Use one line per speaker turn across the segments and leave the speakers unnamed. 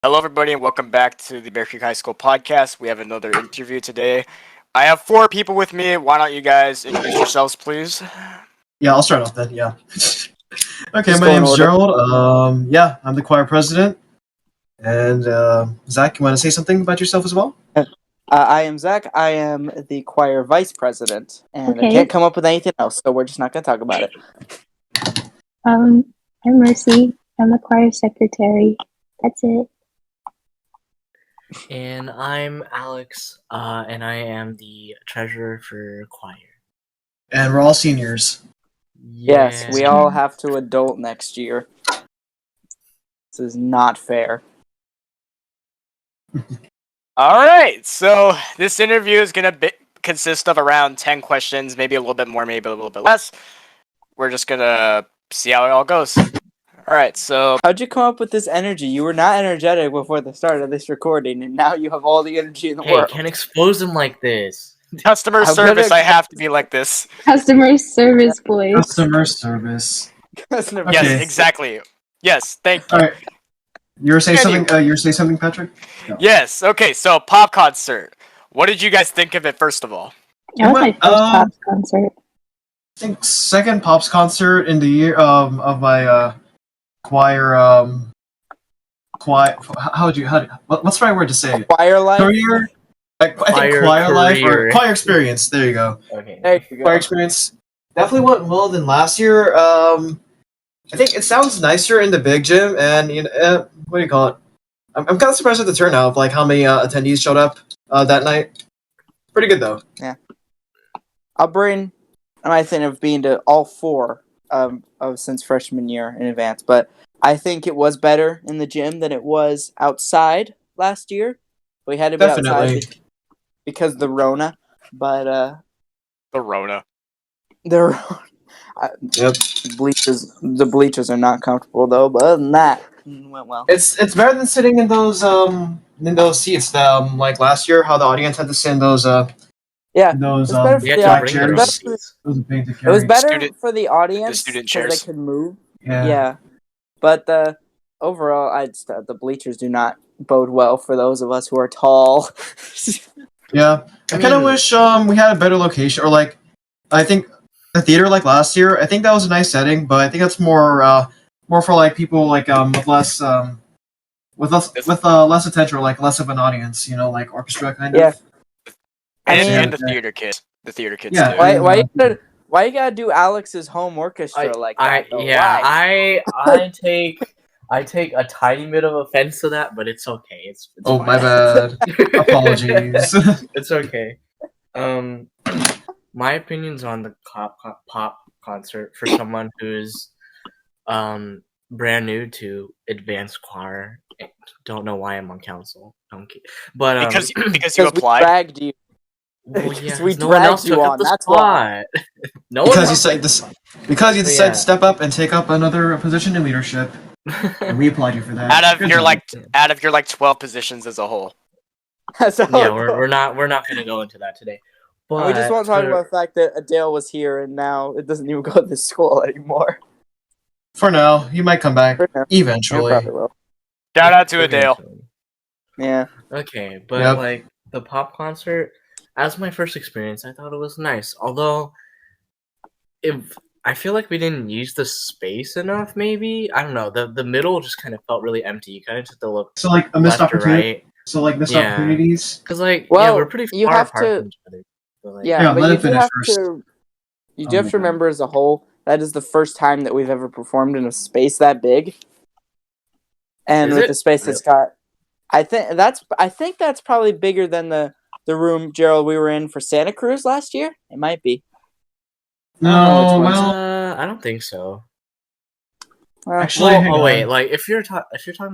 Hello, everybody, and welcome back to the Bear Creek High School podcast. We have another interview today. I have four people with me. Why don't you guys introduce yourselves, please?
Yeah, I'll start off then. Yeah. Okay,
Just
my
go in
name's
order.
Gerald. I'm the choir president. And Zach, you want to say something about yourself as well?
I am Zach. I am the choir vice president, and I
Okay.
can't come up with anything else, so we're just not going to talk about it.
I'm Mercy. I'm the choir secretary. That's it.
And I'm Alex, and I am the treasurer for choir.
And we're all seniors.
Yes, we all have to adult next year. This is not fair.
All right, so this interview is going to consist of around 10 questions, maybe a little bit more, maybe a little bit less. We're just going to see how it all goes. All right, so...
How'd you come up with this energy? You were not energetic before the start of this recording, and now you have all the energy in the
Hey,
world.
can't expose them like this.
Customer service, I have to be like this.
Customer service voice.
Customer service.
Customer
Okay.
Yes, exactly. Yes, thank you.
All right. You were saying
Anyway.
something. You were saying something, Patrick? No.
Yes, okay, so pop concert. What did you guys think of it, first of all?
That was my first Pops concert.
I think second Pops concert in the year of my choir. What's the right word to say?
Choir life?
Career. I think choir life or choir experience. There you go.
Okay.
There you go.
Choir experience definitely went well than last year. I think it sounds nicer in the big gym, and what do you call it? I'm kind of surprised at the turnout of like how many attendees showed up that night. Pretty good though.
I'll bring my thing of being to all four of since freshman year in advance, but I think it was better in the gym than it was outside last year. We had to be
Definitely.
outside because of the Rona, but
The Rona.
Yep.
the bleachers are not comfortable though. But other than that, it went well.
It's better than sitting in those seats. Like last year, how the audience had to sit in those
Yeah,
those
it's better for
You
the
had to
audience.
bring
It
your
was
own
better,
seats.
those things to
it was
carry.
better
Student-
for the audience
student
because they
chairs.
could move.
Yeah.
Yeah, but overall, the bleachers do not bode well for those of us who are tall.
Yeah. I kind of wish we had a better location, or like I think the theater like last year. I think that was a nice setting, but I think that's more for like people like with less less attention, or like less of an audience. Like orchestra kind
Yeah.
of.
And
mean-
the theater kids. The theater kids,
Yeah.
too.
Why you gotta do Alex's home orchestra like that? Though? Why?
I take a tiny bit of offense to that, but it's okay. It's
Oh,
fine.
my bad. Apologies.
It's okay. My opinions on the pop concert for someone who's brand new to advanced choir. Don't know why I'm on council. But
Because you
Because we
applied.
dragged you.
well, yeah,
we
no one else
dragged you
took up
on,
the
that's
spot. No one
Because you
else
said this. Because you decided to step up and take up another position in leadership, and we applaud you for that.
Out of
Good
your
job.
like 12 positions as a whole.
So,
yeah, we're not gonna go into that today. But
we just want to talk about the fact that Adele was here and now it doesn't even go to this school anymore.
For now, he might come back
For now.
eventually.
Probably will.
Shout out to Adele.
Yeah.
Okay, but
Yep.
like the pop concert, as my first experience, I thought it was nice. Although, I feel like we didn't use the space enough. Maybe I don't know. The middle just kind of felt really empty. You kind of took to look
So like a missed
left or
opportunity.
right.
So like missed
Yeah.
opportunities.
Because like
Well,
we're pretty
you
far
have
apart
to-
from each other. But, like,
Yeah,
Yeah,
but
let
you
it
do
finish
have
first.
to. You
Oh
do have
my
to
God.
remember, as a whole, that is the first time that we've ever performed in a space that big, and
Is
with
it?
the space that's got. I think that's probably bigger than the room, Gerald, we were in for Santa Cruz last year. It might be. I don't know which
No,
one's-
well,
I don't think so.
actually,
Well,
hang on.
wait, like if you're talking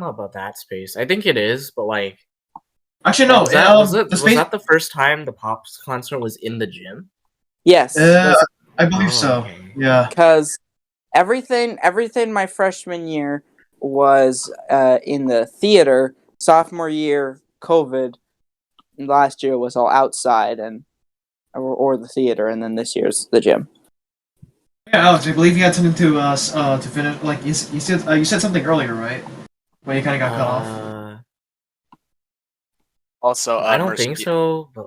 about that space, I think it is. But like,
Actually, no.
was
the space.
that the first time the Pops concert was in the gym?
Yes,
I believe so.
okay.
Yeah.
because everything my freshman year was in the theater. Sophomore year, COVID. And last year was all outside or the theater, and then this year's the gym.
Yeah, Alex, I believe you had something to finish. Like you said something earlier, right? When you kind of got cut off.
Also,
I don't
Mercy,
think so, but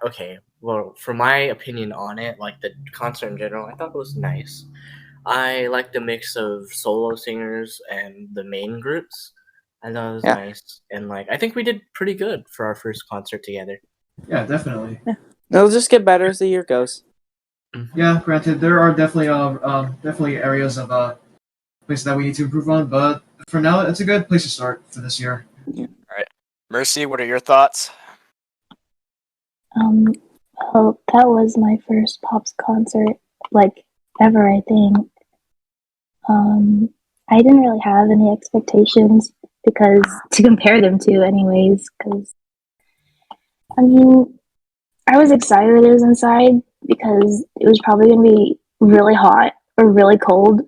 okay. Well, for my opinion on it, like the concert in general, I thought it was nice. I like the mix of solo singers and the main groups. I thought it was
Yeah.
nice, and I think we did pretty good for our first concert together.
Yeah, definitely.
It'll just get better as the year goes.
Yeah, granted, there are definitely areas of places that we need to improve on, but for now, it's a good place to start for this year.
Mercy, what are your thoughts?
Well, that was my first Pops concert, like, ever, I think. I didn't really have any expectations because to compare them to, anyways, because, I mean, I was excited that it was inside because it was probably going to be really hot or really cold,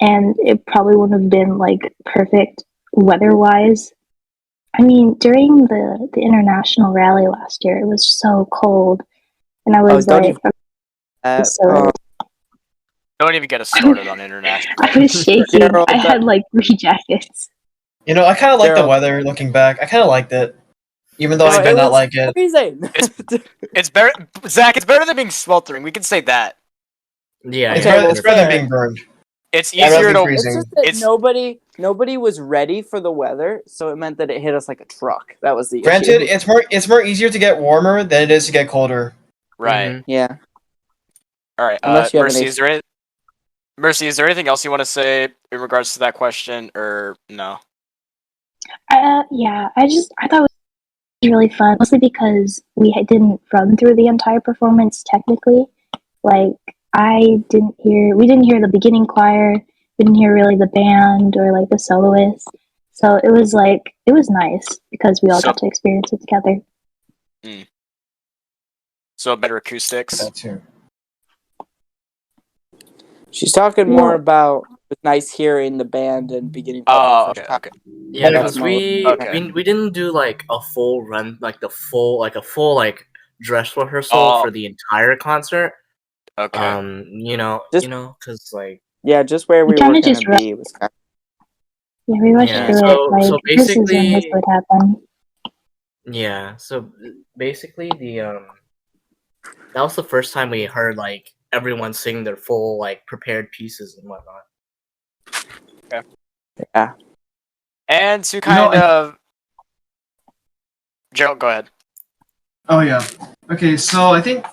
and it probably wouldn't have been, like, perfect weather-wise. I mean, during the international rally last year, it was so cold, and I was
don't
like,
even.
so
Don't even get us started on international.
I was shaking.
Gerald,
I had like 3 jackets.
You know, I kind of like the
Gerald.
weather. Looking back, I kind of liked it, even though
No,
I did
it
not
was
like it.
freezing.
It's better, Zach. It's better than being sweltering. We can say that.
Yeah,
It's
Okay,
better,
well,
it's better than
fair.
being burned.
It's
I'd rather
easier
be
to.
freezing.
It's just that
It's-
nobody was ready for the weather, so it meant that it hit us like a truck. That was the
Granted,
issue.
it's more easier to get warmer than it is to get colder.
Right.
Mhm.
Yeah.
All right.
Unless you have
Mercy,
an
Mercy, is there anything else you want to say in regards to that question, or no?
Yeah, I thought it was really fun, mostly because didn't run through the entire performance technically. Like, we didn't hear the beginning choir, we didn't hear really the band or like the soloist. So it was nice because we all
So-
got to experience it together.
So better acoustics.
That too.
She's talking
Yeah.
more about it's nice hearing the band and beginning.
Oh,
part for the
okay,
first
okay.
Yeah,
That's
because
more-
okay.
we didn't do like a full run, like a full dress rehearsal
Oh.
for the entire concert.
Okay.
Because
Yeah, just where we
We kinda
were
just
gonna be was kind
Yeah, we rushed
Yeah,
through
so-
it. Like,
so
this is when this
basically-
would happen.
yeah. So basically, that was the first time we heard like everyone sing their full like prepared pieces and whatnot.
And to
know,
kind of. Gerald, go ahead.
Oh yeah. Okay, so I think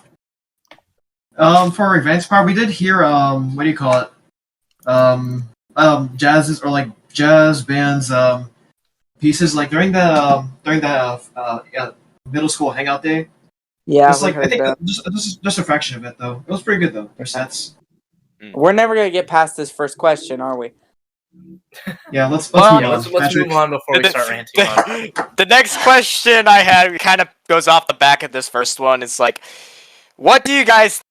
for our advanced part, we did hear what do you call it? Jazzes or like jazz bands pieces like during the middle school hangout day.
Yeah,
Just
we
like I
heard
think
that.
just a fraction of it though. It was pretty good though. Their sets.
We're never gonna get past this first question, are we?
Yeah, let's
Well,
move
Yeah,
on.
let's
Patrick.
move on before we start ranting on.
The next question I had kind of goes off the back of this first one. It's like, what do you guys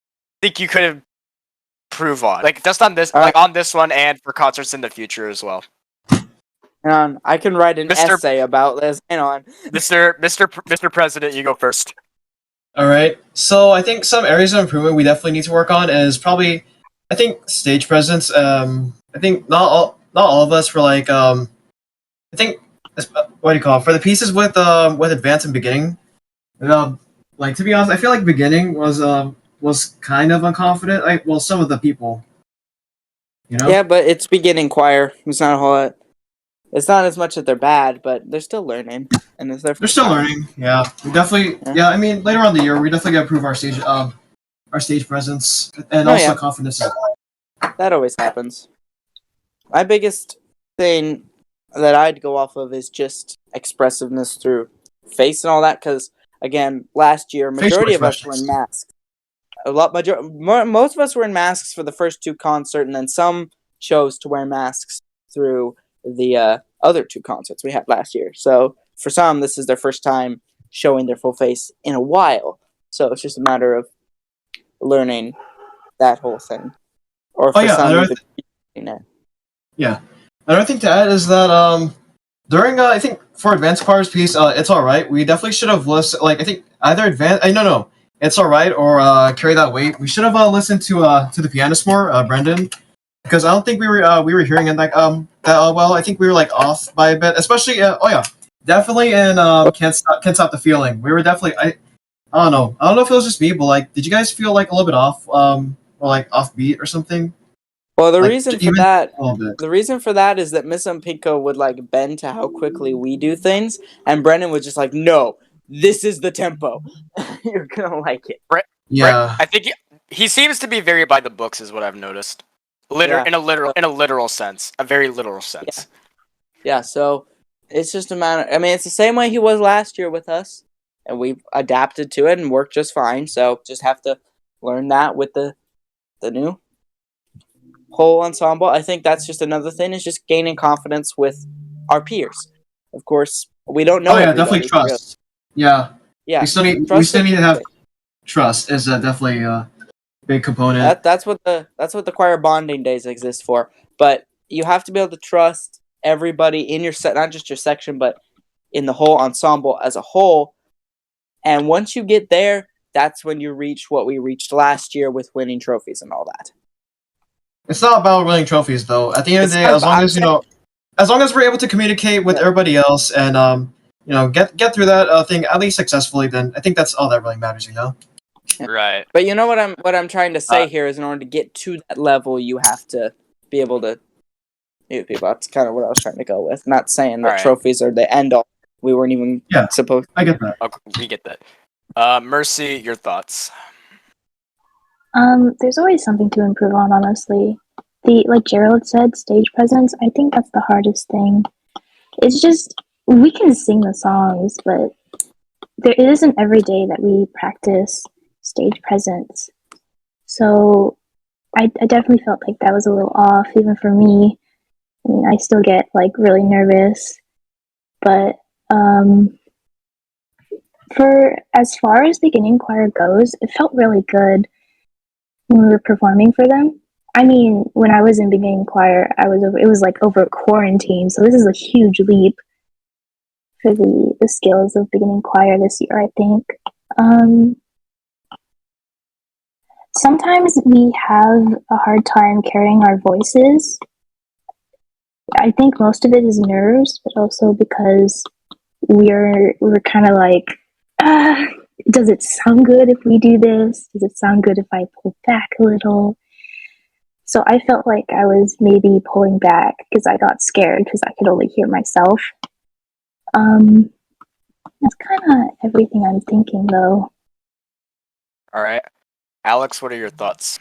think you could improve on? Like just on this, like on this one, and for concerts in the future as well.
Hang on, I can write an
Mr.
essay about this. Hang on.
Mr. President, you go first.
All right. So I think some areas of improvement we definitely need to work on is probably, I think stage presence. I think not all of us were like I think what do you call it? For the pieces with advance and beginning. Like to be honest, I feel like beginning was kind of unconfident. Like well, some of the people. You know.
Yeah, but it's beginning choir. It's not a whole lot. It's not as much that they're bad, but they're still learning, and it's their
They're still learning. Yeah, we definitely. Yeah, I mean, later on in the year, we definitely got to improve our stage presence and
Oh,
also
yeah.
confidence.
That always happens. My biggest thing that I'd go off of is just expressiveness through face and all that. Because again, last year, majority of us were in masks. Most of us were in masks for the first two concerts, and then some chose to wear masks through the other two concerts we had last year. So for some, this is their first time showing their full face in a while. So it's just a matter of learning that whole thing. Or for some,
Yeah. Another thing to add is that during I think for advanced choirs piece, it's all right. We definitely should have listened. Like I think either advanced, no, it's all right or carry that weight. We should have listened to the pianist more, Brendan, because I don't think we were hearing it like that well. I think we were like off by a bit, especially definitely in can't stop the feeling. We were definitely I don't know. I don't know if it was just me, but like, did you guys feel like a little bit off, or like offbeat or something?
Well, the
Like
reason for
even
that,
a little bit.
the reason for that is that Miss Pinko would like bend to how quickly we do things, and Brennan was just like, "No, this is the tempo. You're gonna like it."
Right.
Yeah.
I think he seems to be very by the books, is what I've noticed.
Yeah.
In a literal sense, a very literal sense.
Yeah, so it's just a matter. I mean, it's the same way he was last year with us, and we've adapted to it and worked just fine. So just have to learn that with the new whole ensemble. I think that's just another thing, is just gaining confidence with our peers. Of course, we don't know
Oh yeah,
everybody.
definitely trust. Yeah,
Yeah,
we
trust
still
is
need to have trust is definitely a big component.
that's what the choir bonding days exist for. But you have to be able to trust everybody in your set, not just your section, but in the whole ensemble as a whole. And once you get there, that's when you reach what we reached last year with winning trophies and all that.
It's not about winning trophies though. At the end of
It's
the day,
not
as long
about-
as as long as we're able to communicate with
Yeah.
everybody else and get through that thing at least successfully, then I think that's all that really matters.
Right.
But you know what I'm trying to say here is, in order to get to that level, you have to be able to meet people. That's kind of what I was trying to go with. Not saying that
Alright.
trophies are the end all. We weren't even supposed.
I get that.
Okay, we get that. Mercy, your thoughts.
There's always something to improve on, honestly. Like Gerald said, stage presence, I think that's the hardest thing. It's just, we can sing the songs, but it isn't every day that we practice stage presence. So I definitely felt like that was a little off, even for me. I mean, I still get like really nervous, but for as far as beginning choir goes, it felt really good when we were performing for them. I mean, when I was in beginning choir, it was like over quarantine, so this is a huge leap for the skills of beginning choir this year, I think. Sometimes we have a hard time carrying our voices. I think most of it is nerves, but also because we're kind of like, does it sound good if we do this? Does it sound good if I pull back a little? So I felt like I was maybe pulling back because I got scared because I could only hear myself. That's kind of everything I'm thinking, though.
Alright. Alex, what are your thoughts?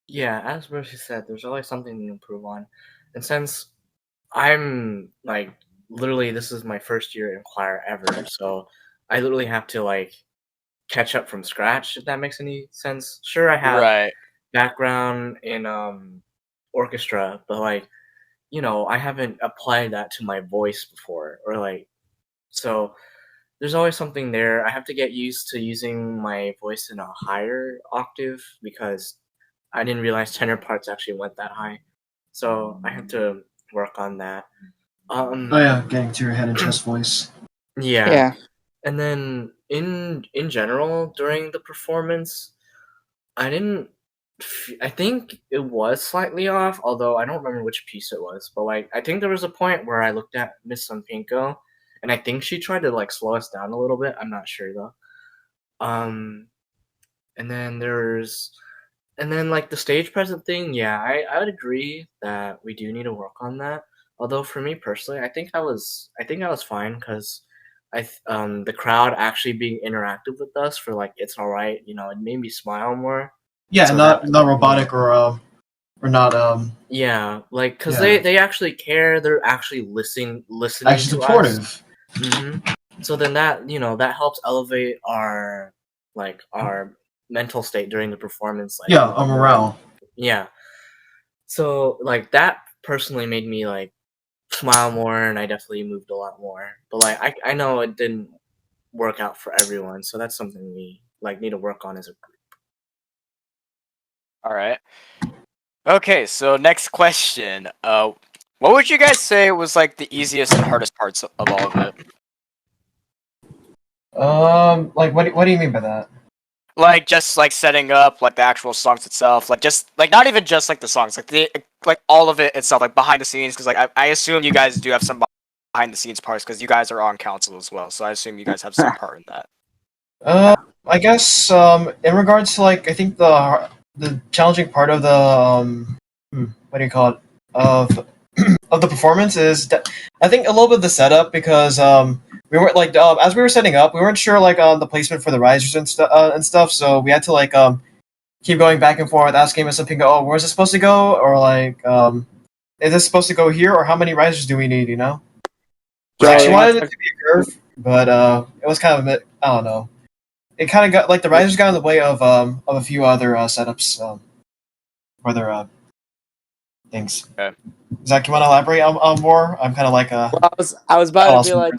Yeah, as Mercy said, there's always something to improve on. And since I'm like literally this is my first year in choir ever, so I literally have to like catch up from scratch, if that makes any sense. Sure, I have
Right.
background in orchestra, but like, I haven't applied that to my voice before, or like, so there's always something there. I have to get used to using my voice in a higher octave because I didn't realize tenor parts actually went that high. So I have to work on that.
Oh yeah, getting to your head and chest voice.
Yeah. And then in general during the performance, I didn't. I think it was slightly off, although I don't remember which piece it was. But like, I think there was a point where I looked at Miss Sunpinko, and I think she tried to like slow us down a little bit. I'm not sure though. And then like the stage present thing. Yeah, I would agree that we do need to work on that. Although for me personally, I think I was fine because the crowd actually being interactive with us for like it's all right. It made me smile more.
Yeah,
So
not
that-
robotic or not
Yeah, like because
Yeah.
they actually care. They're actually listening
actually
to
supportive.
us. So then that helps elevate our mental state during the performance. Like
Yeah, our morale.
Yeah. So like that personally made me like smile more, and I definitely moved a lot more. But like I know it didn't work out for everyone, so that's something we like need to work on as a group.
Alright. Okay, so next question. What would you guys say was like the easiest and hardest parts of all of it?
Like what do you mean by that?
Like just like setting up like the actual songs itself, like just like not even just like the songs, like all of it itself, like behind the scenes, because like I assume you guys do have some behind the scenes parts because you guys are on council as well. So I assume you guys have some part in that.
I guess in regards to like I think the challenging part of the what do you call it of of the performance is I think a little bit of the setup because we weren't like as we were setting up we weren't sure like on the placement for the risers and stuff, so we had to like keep going back and forth asking Mr. Pingo, oh, where's it supposed to go, or like is this supposed to go here, or how many risers do we need, you know? We actually wanted it to be a curve, but it was kind of a bit, I don't know. It kind of got like the risers got in the way of a few other setups for their things.
Okay.
Zach, you want to elaborate on more? I'm kind of like
Well, I was about to be
awesome.
like,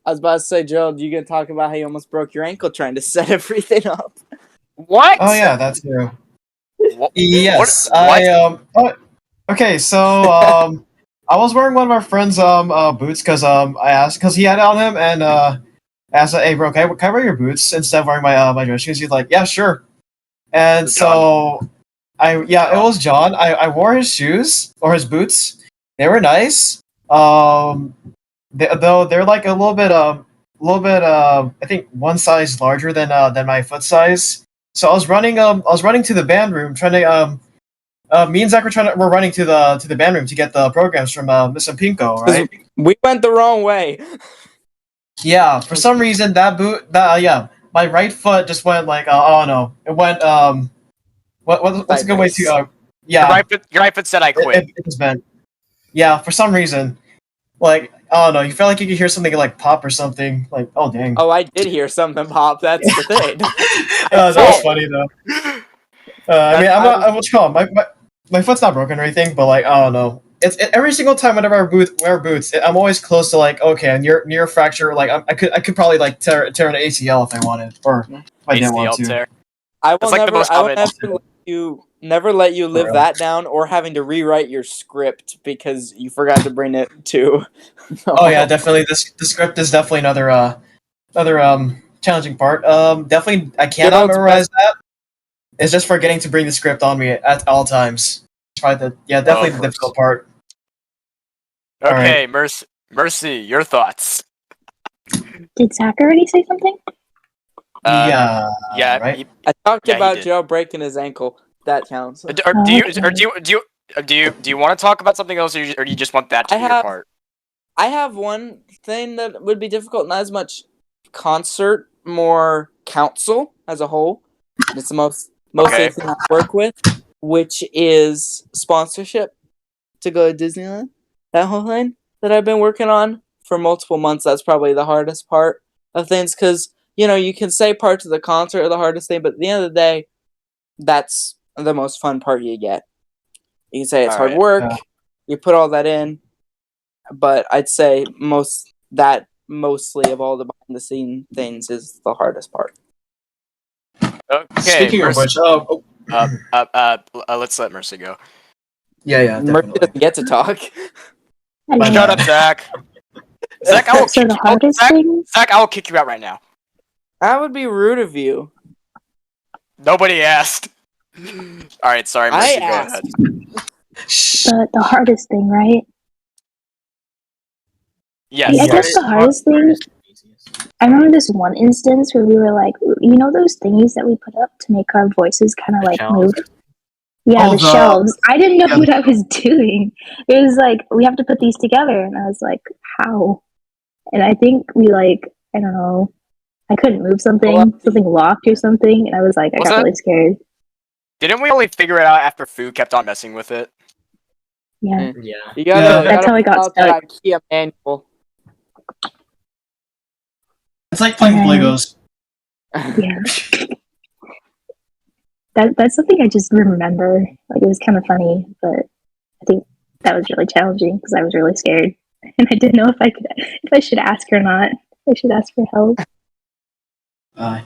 I was about to say, Joe, you gonna talk about how you almost broke your ankle trying to set everything up?
What?
Oh yeah, that's true.
What?
Yes,
What?
okay, so I was wearing one of our friends' boots because I asked because he had it on him, and I asked, hey bro, can I wear your boots instead of wearing my dress shoes? He's like, yeah, sure. And so it was John. I wore his shoes or his boots. They were nice. Though they're like a little bit I think one size larger than my foot size. So I was running to the band room trying to me and Zach were running to the band room to get the programs from Mr. Pinko, right?
We went the wrong way.
Yeah, for some reason my right foot just went like oh no, it went what's a good way to
Your right foot said I quit.
It was bent. Yeah, for some reason, like I don't know, you felt like you could hear something like pop or something. Like oh dang.
Oh, I did hear something pop. That's the thing.
That was funny though. I mean, I'm not. What you call it? My foot's not broken or anything, but like I don't know. Every single time whenever I wear boots, I'm always close to like okay, near fracture. Like I could probably like tear an ACL if I wanted, or if I didn't want to.
Tear.
I will
like
never let you live
real.
that down, or having to rewrite your script because you forgot to bring it to.
Oh yeah, definitely. The script is definitely another challenging part. Definitely I cannot memorize that. It's just forgetting to bring the script on me at all times. Definitely the difficult part.
Okay, right. Mercy, your thoughts.
Did Zach already say something?
Yeah,
right.
I talked about Joe breaking his ankle. That counts.
Do you want to talk about something else, or do you just want that to be your part?
I have one thing that would be difficult, not as much concert, more council as a whole. It's the mostly the thing I work with, which is sponsorship to go to Disneyland. That whole thing that I've been working on for multiple months. That's probably the hardest part of things because, you can say parts of the concert are the hardest thing, but at the end of the day, that's the most fun part you get. You can say it's hard work. Yeah. You put all that in, but I'd say mostly of all the behind the scene things is the hardest part.
Okay.
Speaking of which,
let's let Mercy go.
Yeah,
Mercy doesn't get to talk.
Shut up, Zach. Zach, I will kick you. Zach, I will kick you out right now.
That would be rude of you.
Nobody asked. All right, sorry, Mercy. Go ahead.
The hardest thing, right?
Yes.
I guess the hardest thing. I remember this one instance where we were like, those thingies that we put up to make our voices kind of like move. Yeah, the shelves. I didn't know what I was doing. It was like, we have to put these together. And I was like, how? And I think we I don't know, I couldn't move something locked or something. And I was like, I got really scared.
Didn't we only figure it out after Fu kept on messing with it?
Yeah.
You gotta,
that's how I got stuck.
That IKEA manual.
It's like playing Legos.
Yeah. That's something I just remember. Like, it was kind of funny, but I think that was really challenging because I was really scared, and I didn't know if I should ask or not. I should ask for help.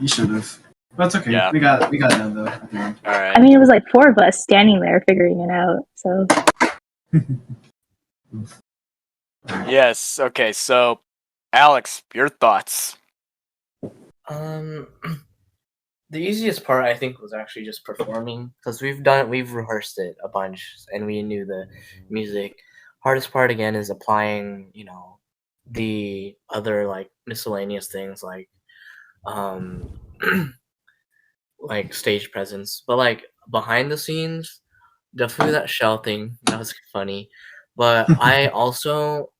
You should have. That's okay. Yeah. We got it done though. All
right.
I mean, it was like 4 of us standing there figuring it out. So.
Yes. Okay. So, Alex, your thoughts.
The easiest part I think was actually just performing because we've rehearsed it a bunch and we knew the music. Hardest part again is applying, the other like miscellaneous things like um like stage presence, but like behind the scenes, definitely that shell thing that was funny. But I also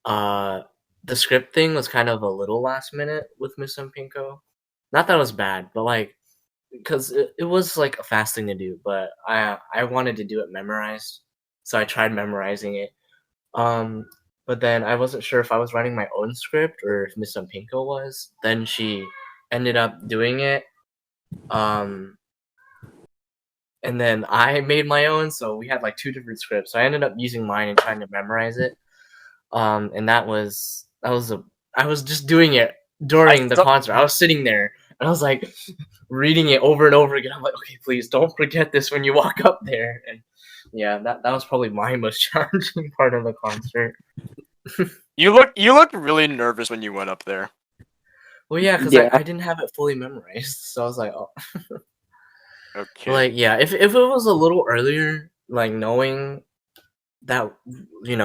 the script thing was kind of a little last minute with Miss Pinko. Not that it was bad, but like because it was like a fast thing to do, but I wanted to do it memorized, so I tried memorizing it. Um, but then I wasn't sure if I was writing my own script or if Miss Pinko was. Then she ended up doing it. Um, and then I made my own, so we had like two different scripts. So I ended up using mine and trying to memorize it. And that was I was just doing it during the concert. I was sitting there and I was like reading it over and over again. I'm like, okay, please don't forget this when you walk up there. And yeah, that was probably my most challenging part of the concert.
You looked really nervous when you went up there.
Well, yeah, because I didn't have it fully memorized, so I was like, oh.
Okay.
Like, yeah, if it was a little earlier, like knowing that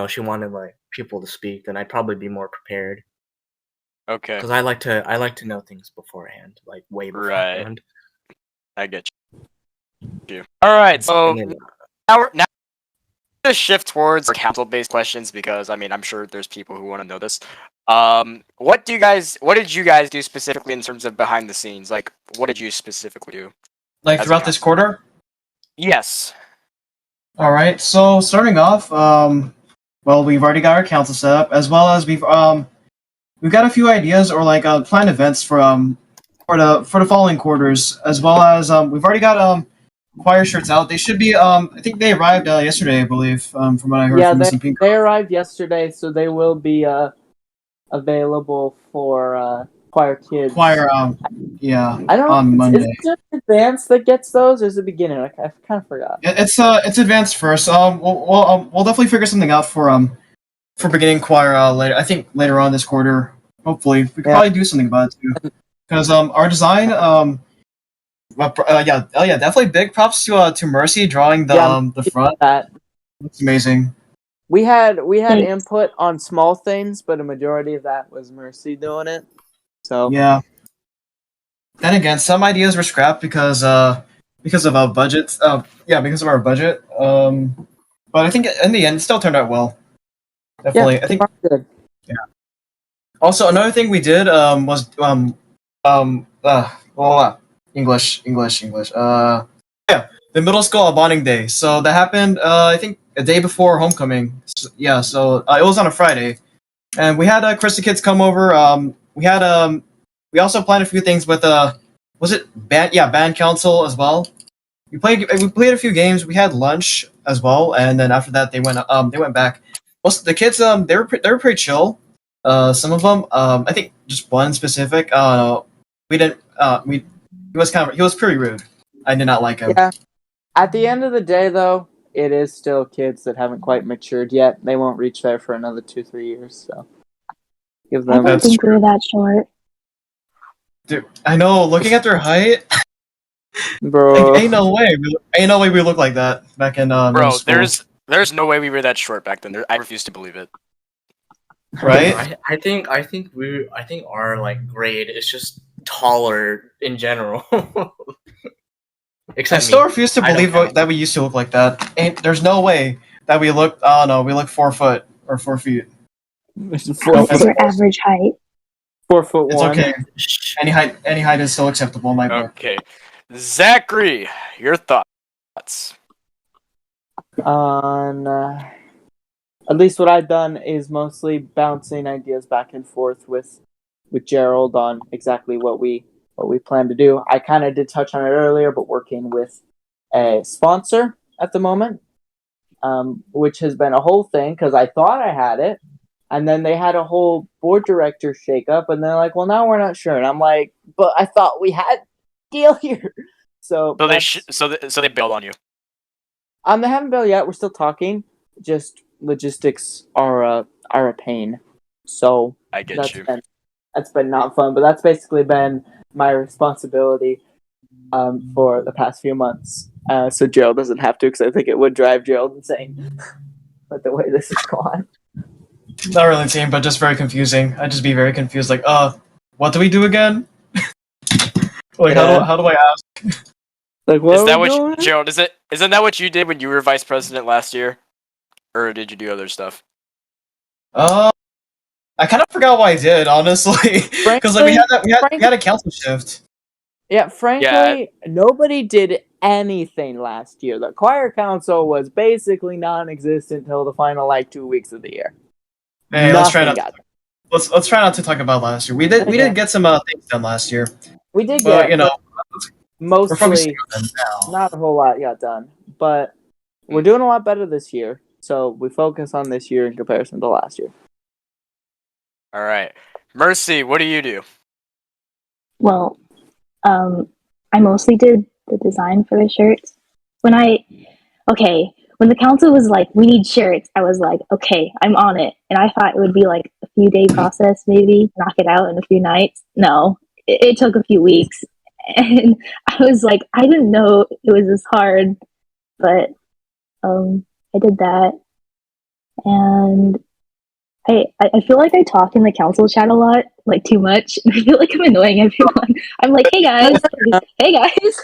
she wanted like people to speak, then I'd probably be more prepared.
Okay.
Because I like to know things beforehand, like way beforehand.
Right. I get you. All right, so now we're to shift towards council-based questions because I mean I'm sure there's people who want to know this. What did you guys do specifically in terms of behind the scenes? Like, what did you specifically do?
Like throughout this quarter?
Yes.
All right. So starting off, well, we've already got our council set up, as well as we've got a few ideas or like planned events for the following quarters, as well as we've already got choir shirts out. They should be I think they arrived yesterday, I believe, from what I heard from Missing Pink.
They arrived yesterday, so they will be available for choir kids.
Choir, yeah,
I don't
on
know.
Monday.
Is it just advanced that gets those, or is it beginner? I kind of forgot.
It's advanced first. We'll definitely figure something out for beginning choir later. I think later on this quarter. Hopefully, we could probably do something about it too. Because our design, definitely big props to Mercy drawing the front. It's amazing.
We had input on small things, but a majority of that was Mercy doing it. So
yeah. Then again, some ideas were scrapped because of our budget. Because of our budget. But I think in the end, it still turned out well. Definitely, I think.
Good.
Yeah. Also, another thing we did was English. The middle school bonding day. So that happened. I think a day before homecoming. So it was on a Friday, and we had Krista kids come over. We also planned a few things with was it band? Yeah, band council as well. We played a few games. We had lunch as well, and then after that they went back. Most of the kids they were pretty chill. Some of them I think just one specific we didn't he was pretty rude. I did not like him.
Yeah. At the end of the day, though, it is still kids that haven't quite matured yet. They won't reach there for another 2-3 years. So give them.
I don't think we're that short.
Dude, I know. Looking at their height,
bro,
like, ain't no way we look like that back in middle school.
There's no way we were that short back then. I refuse to believe it.
Right?
I think our like grade is just taller in general. Except
I still refuse to believe that we used to look like that. There's no way that we look. Oh no, we look 4 foot or 4 feet.
What's your average height?
4'1".
It's okay. Any height is still acceptable in my book.
Okay, Zachary, your thoughts
on at least what I've done is mostly bouncing ideas back and forth with Gerald on exactly what we plan to do. I kind of did touch on it earlier, but working with a sponsor at the moment, which has been a whole thing because I thought I had it, and then they had a whole board director shakeup, and they're like, "Well, now we're not sure," and I'm like, "But I thought we had a deal here." So
they bailed on you.
They haven't bailed yet. We're still talking. Just logistics are a pain. So
I get you.
That's been not fun, but that's basically been my responsibility for the past few months. So Gerald doesn't have to, because I think it would drive Gerald insane. But the way this has gone.
Not really team, but just very confusing. I'd just be very confused, like, what do we do again? Like,
Yeah.
how do I ask?
Like, what
Is
are
that
we
what
doing?
Gerald? Isn't that what you did when you were vice president last year, or did you do other stuff?
I kind of forgot what I did, honestly, because like we had a council shift.
Yeah, frankly, nobody did anything last year. The choir council was basically non-existent until the final 2 weeks of the year.
Hey,
Nothing got done.
let's try not to talk about last year. We did get some things done last year,
We did
but
get,
we're focusing
mostly
on them now.
not a whole lot got done, but we're doing a lot better this year. So we focus on this year in comparison to last year.
All right, Mercy, what do you do?
Well, I mostly did the design for the shirts. When the council was like, we need shirts, I was like, okay, I'm on it. And I thought it would be like a few day process, maybe knock it out in a few nights. No, it took a few weeks. And I was like, I didn't know it was this hard, but I did that. And I feel like I talk in the council chat a lot, like too much. I feel like I'm annoying everyone. I'm like, hey guys, hey guys.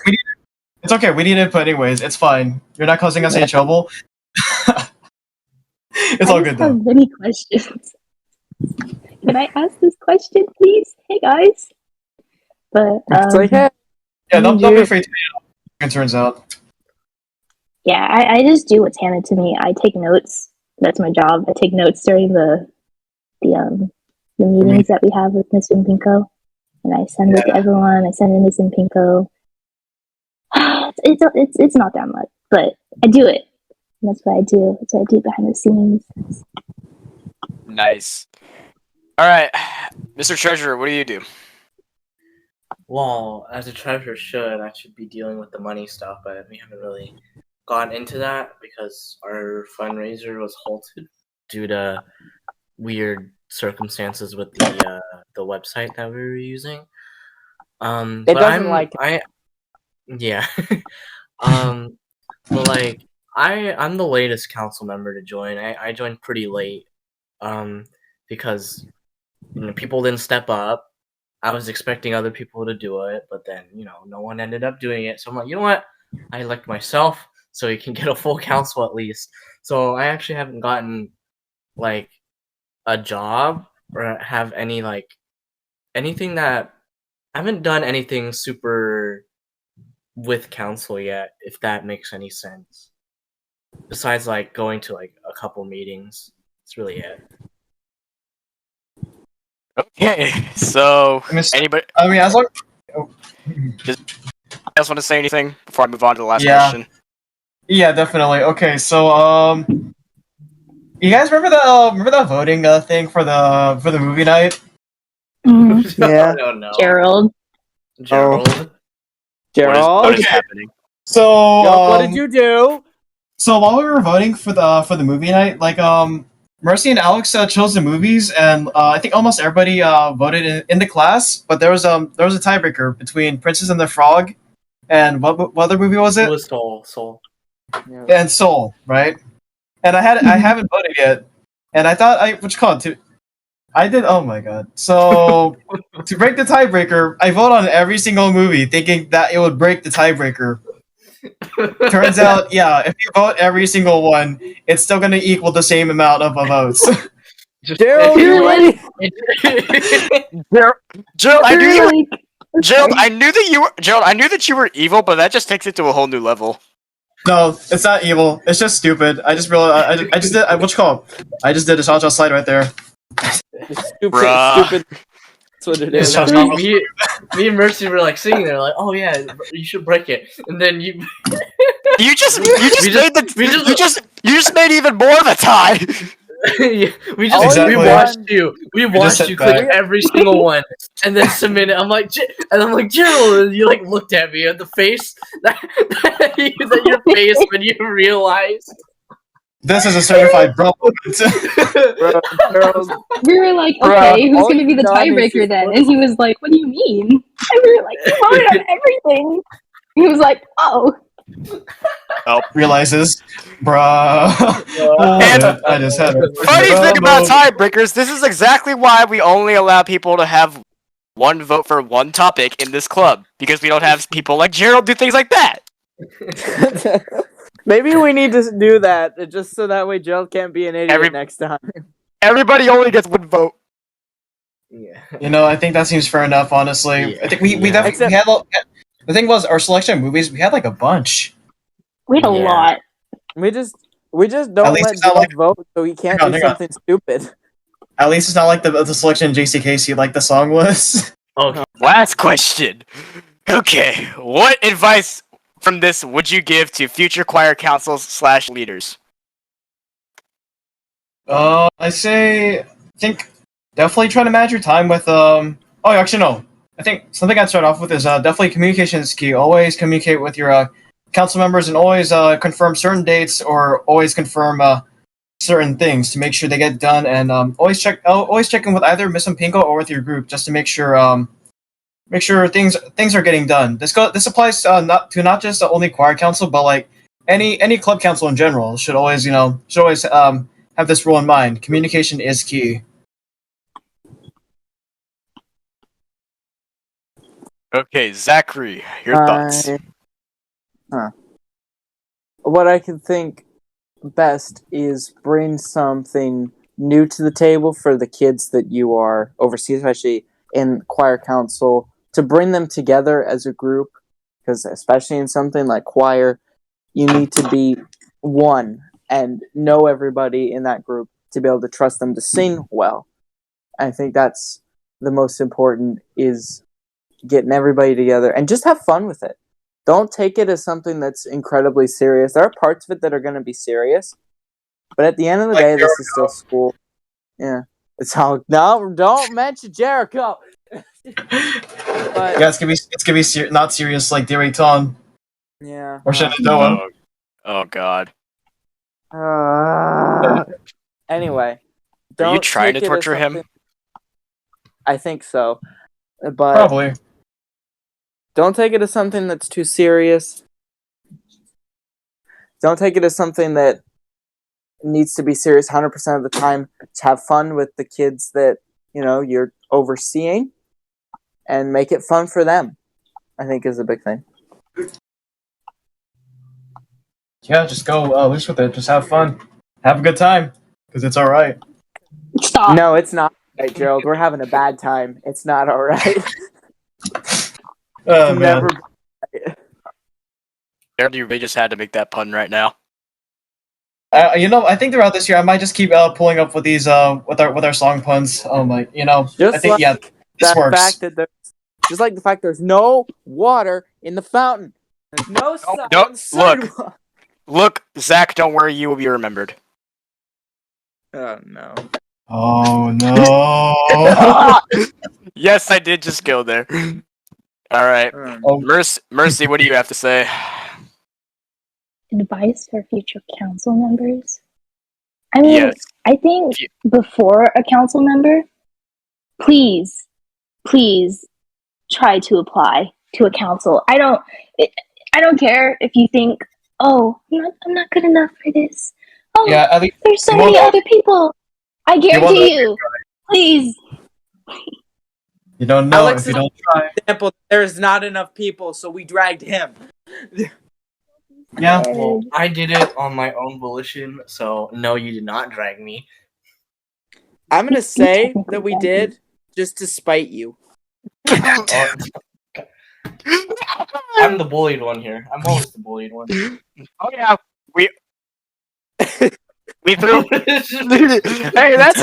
It's okay. We need input anyways. It's fine. You're not causing us any trouble. It's all good
I
though.
have many questions. Can I ask this question, please? Hey guys. But
It's like, hey,
Yeah, don't be afraid to it turns out.
yeah, I just do what's handed to me. I take notes. That's my job. I take notes during the meetings that we have with Miss Impinko, and I send it to everyone. I send it to Miss Impinko. It's not that much, but I do it. And that's what I do. That's what I do behind the scenes.
Nice. All right, Mr. Treasurer, what do you do?
Well, as a treasurer I should be dealing with the money stuff, but we haven't really gone into that because our fundraiser was halted due to weird circumstances with the website that we were using.
It
but
doesn't like
yeah. But like I'm the latest council member to join. I joined pretty late. Because people didn't step up. I was expecting other people to do it, but then no one ended up doing it. So I'm like, you know what? I elect myself so you can get a full council at least. So I actually haven't gotten like a job or have any anything that I haven't done anything super with council yet, if that makes any sense. Besides like going to like a couple meetings. That's really it.
Okay, so anybody
as long.
else want to say anything before I move on to the last
Yeah.
question?
Yeah, definitely. Okay, so you guys remember that voting thing for the movie night?
Mm-hmm.
Yeah.
I don't know.
Gerald.
What is happening?
So
what did you do?
So while we were voting for the movie night, like Mercy and Alex chose the movies, and I think almost everybody voted in the class. But there was a tiebreaker between Princess and the Frog, and what other movie was it?
It was Soul.
Yeah.
And Soul, right? And I haven't voted yet, and I thought I did. Oh my god! So to break the tiebreaker, I vote on every single movie, thinking that it would break the tiebreaker. Turns out, yeah, if you vote every single one, it's still going to equal the same amount of votes.
Gerald,
Really?
Gerald, I knew that you were evil, but that just takes it to a whole new level.
No, it's not evil. It's just stupid. I just realized. I just did. What you call it? I just did a shot slide right there.
Stupid. That's what it is.
Me and Mercy were like sitting there, like, "Oh yeah, you should break it," and then you
just made even more of a tie.
we watched you click every single one, and then submit it. I'm like, Gerald, and you like looked at me, and the face that your face when you realized.
This is a certified bro.
We were like, okay, who's going to be the tiebreaker then? And he was like, what do you mean? And we were like, you voted on everything. He was like, oh.
Oh.
Realizes, bruh.
And
I just had a
funny thing about
moment.
tiebreakers, this is exactly why we only allow people to have one vote for one topic in this club, because we don't have people like Gerald do things like that.
Maybe we need to do that just so that way Gerald can't be an idiot next time.
Everybody only gets one vote.
Yeah.
You know, I think that seems fair enough. Honestly,
Yeah.
I think we
Yeah.
definitely we had. The thing was, our selection of movies, we had like a bunch.
We had a
Yeah.
lot.
We just don't
least
let
it's not
Gerald
like-
vote so he can't
Hang on,
do
hang on.
something stupid.
At least it's not like the selection in JCKC like the song was.
Okay.
Last question. Okay, what advice from this would you give to future choir councils / leaders?
I think definitely try to manage your time with Oh, actually no. I think something I'd start off with is definitely communication is key. Always communicate with your council members and always confirm certain dates or always confirm certain things to make sure they get done, and always check in with either Miss Pinko or with your group just to make sure things are getting done. This applies not just only choir council, but like any club council in general should always have this rule in mind. Communication is key.
Okay, Zachary, your thoughts.
What I can think best is bring something new to the table for the kids that you are overseeing, especially in choir council, to bring them together as a group, because especially in something like choir, you need to be one and know everybody in that group to be able to trust them to sing well. I think that's the most important, is getting everybody together and just have fun with it. Don't take it as something that's incredibly serious. There are parts of it that are going to be serious, but at the end of the day, this is still school. Yeah, it's all. No, don't mention Jericho. But
Yeah, it's gonna be not serious like Diriton
yeah.
or Shenandoah.
Oh God.
Anyway,
Are you
don't
trying to
take it as
torture him?
something- I think so, but
Probably.
don't take it as something that's too serious. Don't take it as something that needs to be serious 100% of the time. To have fun with the kids that you're overseeing, and make it fun for them, I think is a big thing.
Yeah, just go loose with it. Just have fun. Have a good time. Because it's alright.
Stop.
No, it's not right, Gerald. We're having a bad time. It's not all right.
Oh, man.
Gerald, you really just had to make that pun right now.
I think throughout this year, I might just keep pulling up with these with our song puns. Oh my,
Just
I think this works.
fact that just like the fact there's no water in the fountain. There's no sign on the sidewalk.
Look, Zach, don't worry, you will be remembered.
Oh no.
Oh no!
Yes, I did just go there. All right, Mercy, what do you have to say?
Advice for future council members? I mean,
Yes.
I think before a council member, please try to apply to a council. I don't care if you think, oh, I'm not good enough for this. Oh,
Yeah, at least
there's so many other people. I guarantee you. Please.
You don't know
Alex
if you don't try.
Example, there's not enough people, so we dragged him.
Yeah.
Well, I did it on my own volition, so no, you did not drag me.
I'm gonna
You
say
technically
that we
dragged
did just to spite you.
I'm the bullied one here. I'm always the bullied one.
Oh yeah, we threw. Hey, that's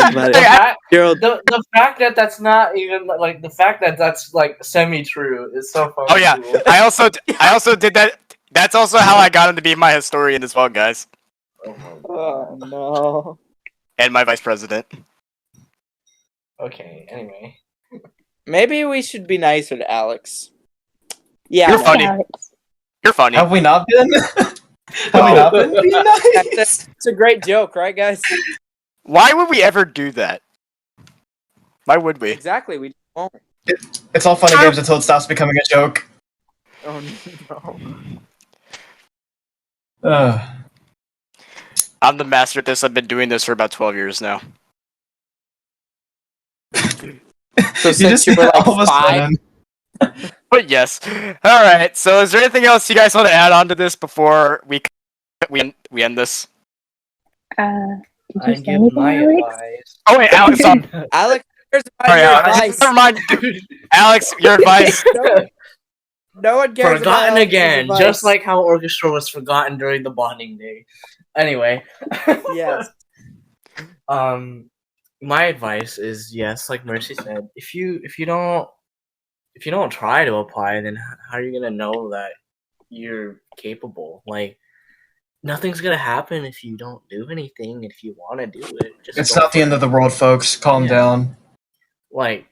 Gerald.
The fact that that's not even like the fact that that's like semi-true is so funny.
Oh yeah, I also did that. That's also how I got him to be my historian as well, guys,
Oh no.
and my vice president.
Okay. Anyway.
Maybe we should be nicer to Alex. Yeah,
You're
no.
funny.
Alex.
You're funny.
Have we not been? Have we not been being nice?
It's a great joke, right, guys?
Why would we ever do that? Why would we?
Exactly. We won't.
It's all fun and games until it stops becoming a joke.
Oh no.
I'm the master at this. I've been doing this for about 12 years now.
So since you were like
all of a
5,
sudden.
But yes. All right. So, is there anything else you guys want to add on to this before we end this?
Did
I
you say
give
anything,
my
Alex?
advice.
Oh wait, Alex. Sorry,
Alex, cares about your
Alex.
advice.
Never mind. Alex, your advice.
No one cares about
Forgotten
Alex's
again,
advice.
just like how orchestra was forgotten during the bonding day. Anyway.
Yes.
My advice is yes, like Mercy said, if you don't try to apply, then how are you gonna know that you're capable? Like, nothing's gonna happen if you don't do anything. If you want to do it, just
It's
go
not the
for
end
it.
of the world, folks. Calm
Yeah.
down.
Like,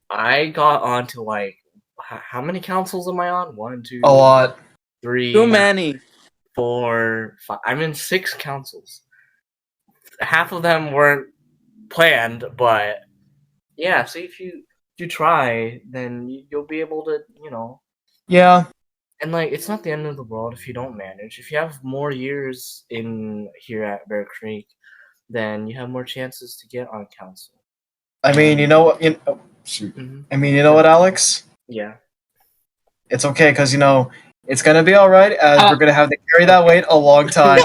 I got onto like how many councils am I on? 1, 2,
A lot.
3,
Too many.
4, 5. I'm in 6 councils. Half of them weren't planned, but yeah. See, if you try, then you'll be able to,
Yeah.
And like, it's not the end of the world if you don't manage. If you have more years in here at Bear Creek, then you have more chances to get on council.
I mean, you know what? Oh, shoot. I mean, you know what, Alex?
Yeah.
It's okay, because, it's going to be alright, as we're going to have to carry that weight a long time.